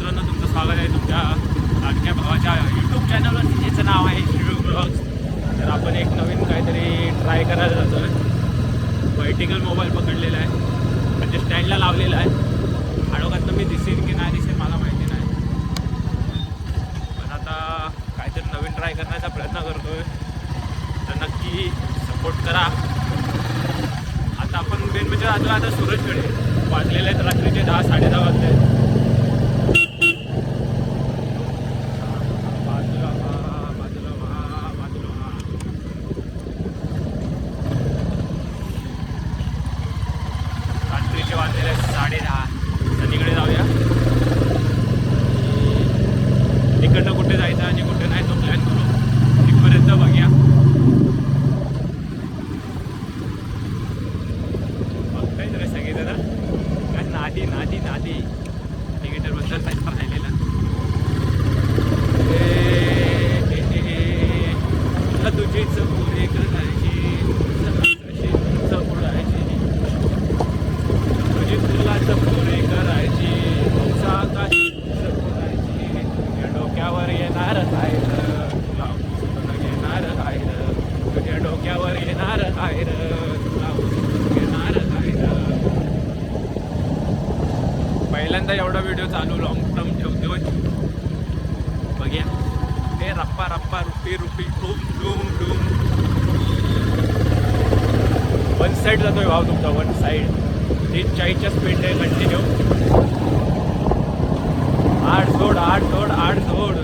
मित्रांनो, तुमचं स्वागत आहे तुमच्या लाडक्या भावाच्या यूट्यूब चॅनलवर. त्याचं नाव आहे शिव ब्लॉग्स. तर आपण एक नवीन काहीतरी ट्राय करायला जातो आहे. व्हर्टिकल मोबाईल पकडलेला आहे, म्हणजे स्टँडला लावलेला आहे. आडोगातनं मी दिसेल की नाही दिसेल मला माहिती नाही, पण आता काहीतरी नवीन ट्राय करण्याचा प्रयत्न करतो आहे. तर नक्की सपोर्ट करा. आता आपण मेन म्हणजे आता सूरजकडे वाजलेले आहेत रात्रीचे 10-10:30 वाजले आहेत. रात्रीचे वाजलेले आहेत 10:30. तर तिकडे जाऊया. तिकडनं कुठे जायचं आणि कुठे नाही तो प्लॅन करू. तिथपर्यंत बघूया. बघताय रे सगळेजण काय नादी नादी नादी निगेटरबद्दल पैसा राहिलेला. तुझीच पुरे करायची पुरायची, तुझी तुलाच पुरे करायची, साकाशी पुरायची. तुझ्या डोक्यावर येणार आहे तुला घेणार आहे, तुझ्या डोक्यावर येणार आहे तुला घेणार आहे. पहिल्यांदा एवढा व्हिडिओ चालू लॉंग टर्म ठेवतोय. बघूया. हे रप्पा रप्पा रुपी रुपी डूम डूम डूम. वन साईड जातोय भाव तुमचा, वन साईड. 40च्या स्पीड आहे कंटिन्यू. 8 सोड 8 सोड 8 सोड.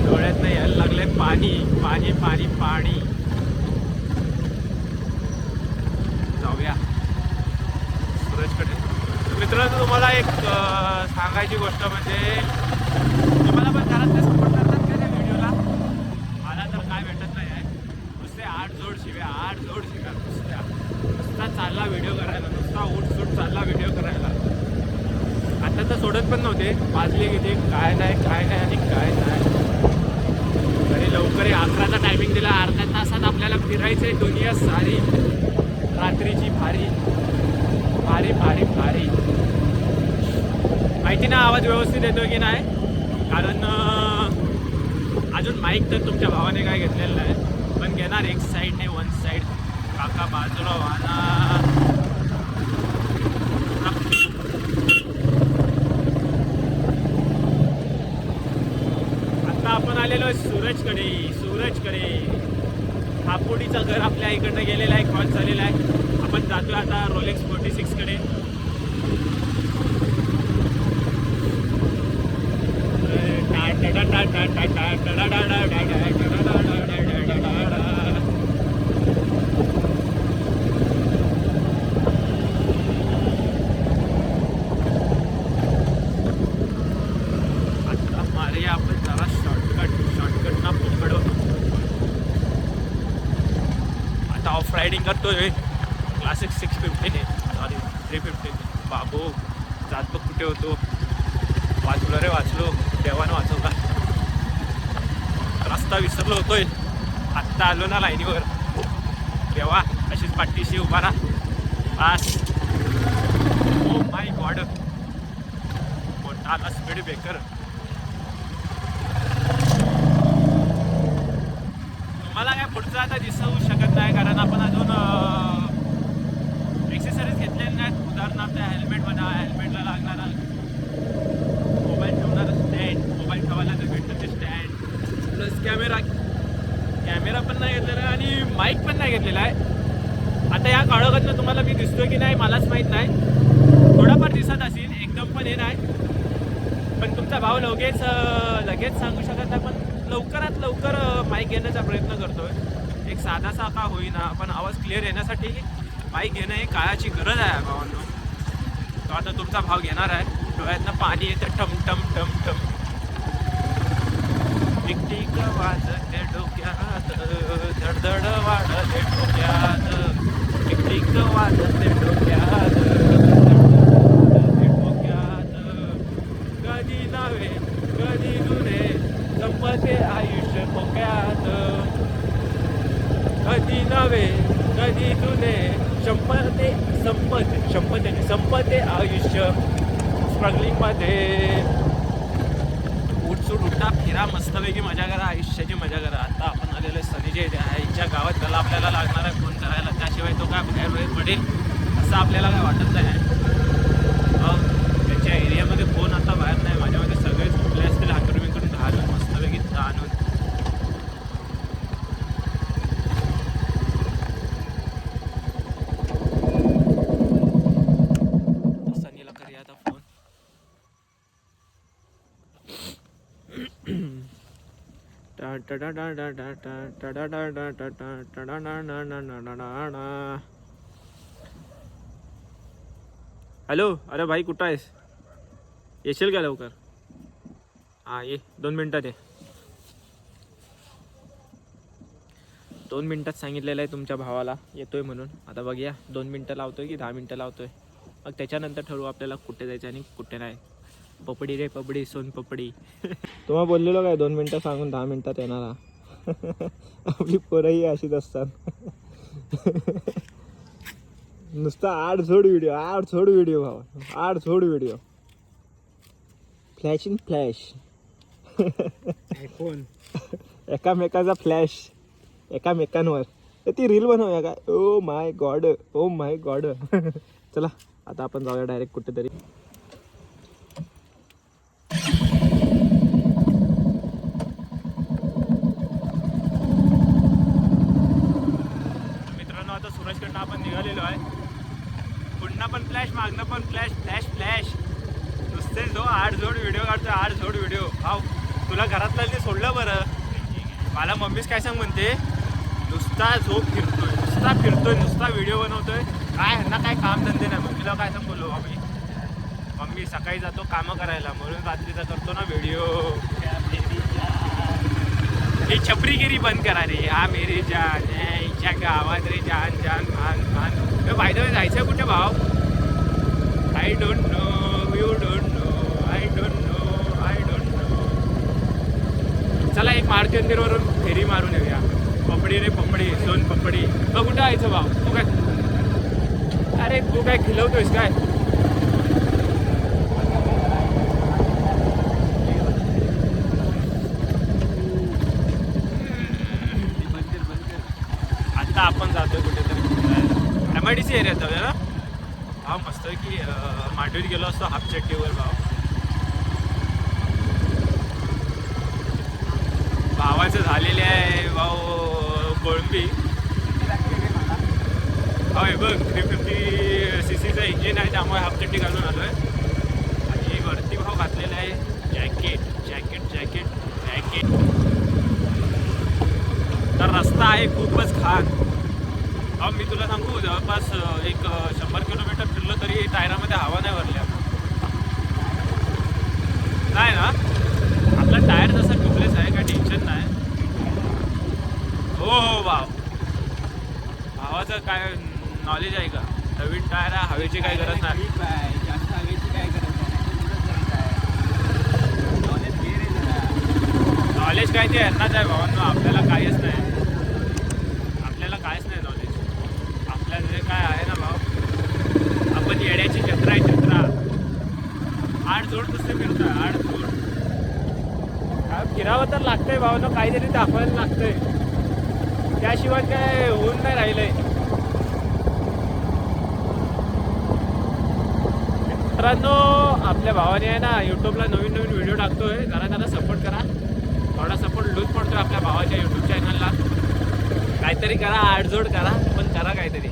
डोळ्यात नाही यायला लागले पाणी पाणी पाणी पाणी. जाऊया सूरजकडे. मित्रांनो, तुम्हाला एक सांगायची गोष्ट म्हणजे तुम्हाला पण घरातले सपोर्ट करतात का त्या व्हिडिओला? मला तर काय भेटत नाही आहे. नुसते 8 जोड शिव्या 8 जोड शिव्या नुसता चालला व्हिडिओ करायला, नुसता उठसूट चालला व्हिडिओ करायला. आता तर सोडत पण नव्हते. वाजले किती काय नाही आणि काय नाही. तरी लवकर 11चा टायमिंग दिला. अर्ध्या तासात आपल्याला फिरायचं आहे दुनिया सारी. रात्रीची भारी भारी भारी भारी. माहिती ना आवाज व्यवस्थित येतोय की नाही, कारण अजून माईक तर तुमच्या भावाने काय घेतलेलं नाही, पण घेणार एक साईडने वन साईड. काका बाजूला वाहना. आता आपण आलेलो आहे सूरजकडे. हापोडीचं घर आपल्या इकडनं गेलेलं आहे, क्रॉस झालेलं आहे. आपण जातोय आता रोलेक्स 46 कडे. आता मारूया आपण जरा शॉर्टकट ना पकडू. आता ऑफ रायडिंग करतोय. Classic 650 sorry 350. बाबू जातो कुठे होतो. वाचलो रे वाचलो, देवानं वाचवला. रस्ता विसरलो होतोय. आत्ता आलो ना लाईनीवर. देवा अशीच पाठीशी उभा राहा पास. ओ माय गॉड, मोठा आला स्पीड ब्रेकर. तुम्हाला काय पुढचं आता दिसू शकत नाही, कारण आपण अजून एक्सेसरीज घेतलेल्या नाहीत. उदाहरणार्थ हेल्मेट म्हणा, हेल्मेटला लागणारा मोबाईल ठेवणारा स्टँड, मोबाईल ठेवायला जर भेटतं ते स्टँड, प्लस कॅमेरा पण नाही घेतलेला आणि माईक पण नाही घेतलेला आहे. आता या काळोखातनं तुम्हाला मी दिसतोय की नाही मलाच माहीत नाही. थोडाफार दिसत असेल, एकदम पण हे नाही. पण तुमचा भाव लगेच सांगू शकत नाही, पण लवकरात लवकर माईक घेण्याचा प्रयत्न करतोय. एक साधासा का होईना, पण आवाज क्लिअर येण्यासाठी माईक घेणं ही काळाची गरज आहे भावांनो. तो आता तुमचा भाव घेणार आहे. डोळ्यातनं पाणी येतं टम टम टम टम. टिक वाजते डोक्यात, धडधड वाढते डोक्यात. टिक वाजते डोक्यात, डोक्यात. कधी नव्हे कधी जुने संपते आयुष्य डोक्यात. कधी नव्हे कधी तुने संपते संपते आयुष्य स्ट्रगलिंगमध्ये. उठसूट उठा फिरा मस्तपैकी मजा करा, आयुष्याची मजा करा. आता आपण आलेलो सनी जे आईच्या गावात त्याला आपल्याला लागणारा फोन करायला, त्याशिवाय तो काय बाहेर पडेल असं आपल्याला काय वाटत नाही. त्याच्या एरियामध्ये फोन आता बाहेर नाही. माझ्यामध्ये सगळे झोपले असतील हातून बिकून घालून मस्तपैकी आणून. सनीला करूया आता फोन. हॅलो, अरे भाई कुठं आहेस? येशील का लवकर? हां ये, 2 मिनटात ये. 2 मिनटात सांगितलेलं आहे तुमच्या भावाला येतोय म्हणून. आता बघूया 2 मिनटं लावतोय की 10 मिनटं लावतोय. मग त्याच्यानंतर ठरवू आपल्याला कुठे जायचं आणि कुठे नाही. पपडी रे पपडी, सोन पपडी. तुम्हाला बोललेलो काय 2 मिनटं सांगून 10 मिनटात येणार. आपली पोरंही अशीच असतात. नुसता आड झोड व्हिडिओ भावा, आड झोड video. Flash in flash. IPhone एकामेकाचा फ्लॅश एकामेकांवर. ती रील बनवूया काय? Oh my god. चला आता आपण जाऊया डायरेक्ट कुठेतरी. मित्रांनो आता सूरजकडनं आपण निघालेलो आहे. पुन्हा पण फ्लॅश, मागणं पण फ्लॅश. नुसते जो आठ जोड व्हिडिओ काढतोय, 8 जोड व्हिडिओ. हाव तुला घरातलं ते सोडलं बरं. मला मम्मीच काय सांग म्हणते, नुसता फिरतोय नुसता व्हिडिओ बनवतोय. काय ह्यांना काय काम धंदे नाही. मम्मीला काय सांग बोललो मम्मी सकाळी जातो कामं करायला म्हणून रात्रीचा करतो ना व्हिडिओ. ही छपरीगिरी बंद करा रे. हा मेरी जान हिच्या गावात रे, जान खान. फायदा जायचं कुठे भाव? I don't know, you don't know, I don't know. चला एक मारुती मंदिरवरून फेरी मारून येऊया. पपडी रे पपडी, सोन पपडी. मग कुठं यायचं भाव? तू काय खिलवतोयस काय? आता आपण जातोय कुठेतरी MIDC एरियात जाऊया ना. हा मस्त की मांडवीत गेलो असतो हाफ चट्टीवर भाव. भावाचं झालेले आहे भाऊ कोळंबी. होय बघ 350cc इंजिन आहे, त्यामुळे हाफ चट्टी घालून आलोय. आणि वरती भाव घातलेला आहे जॅकेट. तर रस्ता आहे खूपच खान. मी तुला सांगू जवळपास एक 100 किलोमीटर फिरलं तरी टायरामध्ये हवा नाही भरल्या. नाही ना, आपला टायर जसा टुकलेच आहे, काय टेन्शन नाही. हो भावाचं काय नॉलेज आहे का? नवीन टायर आहे, हवेची काही गरज नाही. जास्त हवेची काय गरज नॉलेज काय ते यांनाच आहे भावांनो, आपल्याला काहीच नाही. नॉलेज आपल्याला जे काय आहे ना भाव, आपण येड्याची जत्रा आहे जत्रा. 8 जोड नुसते फिरतोय, 8 जोड. फिरावं तर लागतंय भावांनो, काहीतरी दाखवायला लागतंय. त्याशिवाय काय होऊन नाही राहिलंय. मित्रांनो आपल्या भावाने आहे ना यूट्यूबला नवीन व्हिडिओ टाकतोय. जरा त्याला सपोर्ट करा. थोडा सपोर्ट लूज पडतोय आपल्या भावाच्या यूट्यूब चॅनलला. काहीतरी करा, 8 जोड करा, पण करा काहीतरी.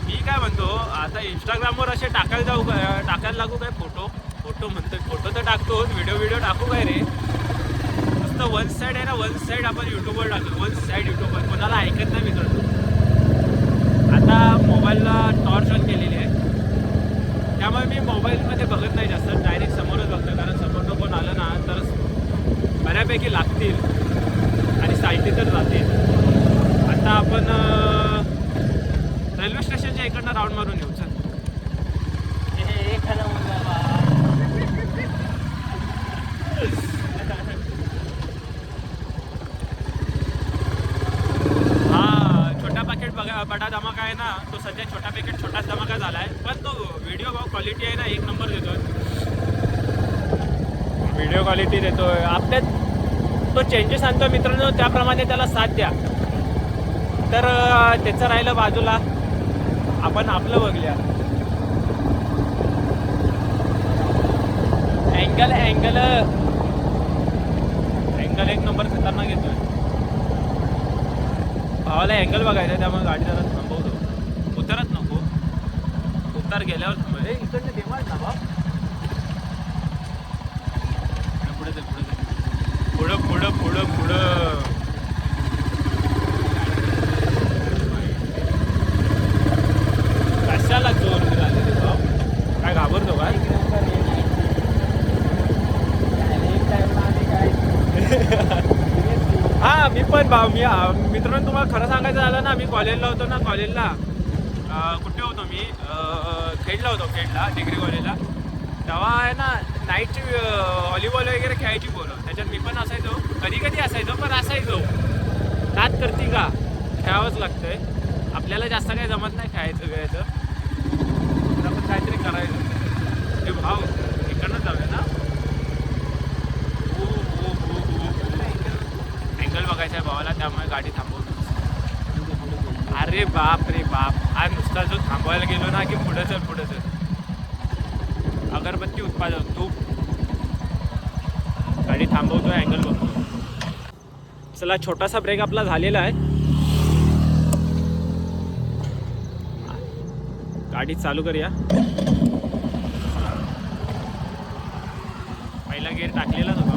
मी काय म्हणतो आता इंस्टाग्रामवर असे टाकायला लागू काय? फोटो म्हणतोय, फोटो तर टाकतो, व्हिडिओ टाकू काय रे? नुसतं वन साईड आहे ना, वन साईड आपण यूट्यूबवर टाकतो. वन साईड यूट्यूबवर कोणाला ऐकत नाही मित्रांनो. आता मोबाईलला टॉर्च ऑन केलेली आहे, त्यामुळे मी मोबाईलमध्ये बघत नाही जास्त, डायरेक्ट समोरच बघतो. कारण समोरनं कोण आलं ना तर बऱ्यापैकी लागतील आणि साईडने तर जातील. आता आपण रेल्वे स्टेशनच्या इकडनं राऊंड मारून येऊ. चल छोटा पॅकेट छोटाच धमाका झाला आहे, पण तो व्हिडिओ क्वालिटी आहे ना एक नंबर देतोय. व्हिडिओ क्वालिटी देतोय आपल्यात, तो चेंजेस आणतो मित्रांनो, त्याप्रमाणे त्याला साथ द्या. तर त्याचं राहिलं बाजूला, आपण आपलं बघूया. अँगल अँगल अँगल एक नंबर खतरनाक येतोय. भावाला अँगल बघायचा, त्यामुळे गाडी जरा थांबवतो. उतरत नको, उतार गेल्यावर थांबव. इकडनं देवाच ना भाव, पुढे दे पुढे दे, पुढं पुढं पुढं पुढं. कशाला जोर झाले भाव, काय घाबरतो काय? हा मी पण भाव, मी मित्रांनो तुम्हाला खरं सांगायचं झालं ना, मी कॉलेजला होतो ना, कॉलेजला कुठे होतो मी, खेडला होतो, खेडला डिग्री कॉलेजला. तेव्हा आहे ना नाईटची व्हॉलीबॉल वगैरे खेळायची पोरं, त्याच्यात मी पण असायचो, कधी कधी असायचो, पण असायचो. नाद करती का, खेळावंच लागतंय. आपल्याला जास्त काही जमत नाही खेळायचं वेळायचं, तर आपण काहीतरी करायचं. हे भाव इकडनं जाऊया ना. अँगल बघायचा आहे भावाला, त्यामुळे गाडी थांबवतो. अरे बाप रे बाप, हा नुसता जो थांबवायला गेलो ना की पुढं चल पुढं चल. अगरबत्ती उत्पादन तू, गाडी थांबवतोय, अँगल बघतो. चला छोटासा ब्रेक आपला झालेला आहे. गाडी चालू करूया. पहिला गेअर टाकलेला होता.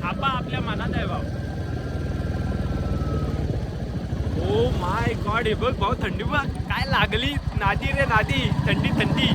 थांबा, आपल्या मनात आहे भाऊ. ओ माय गॉड, हे बघ भाऊ, थंडी बघ काय लागली. नादी रे नादी, थंडी थंडी.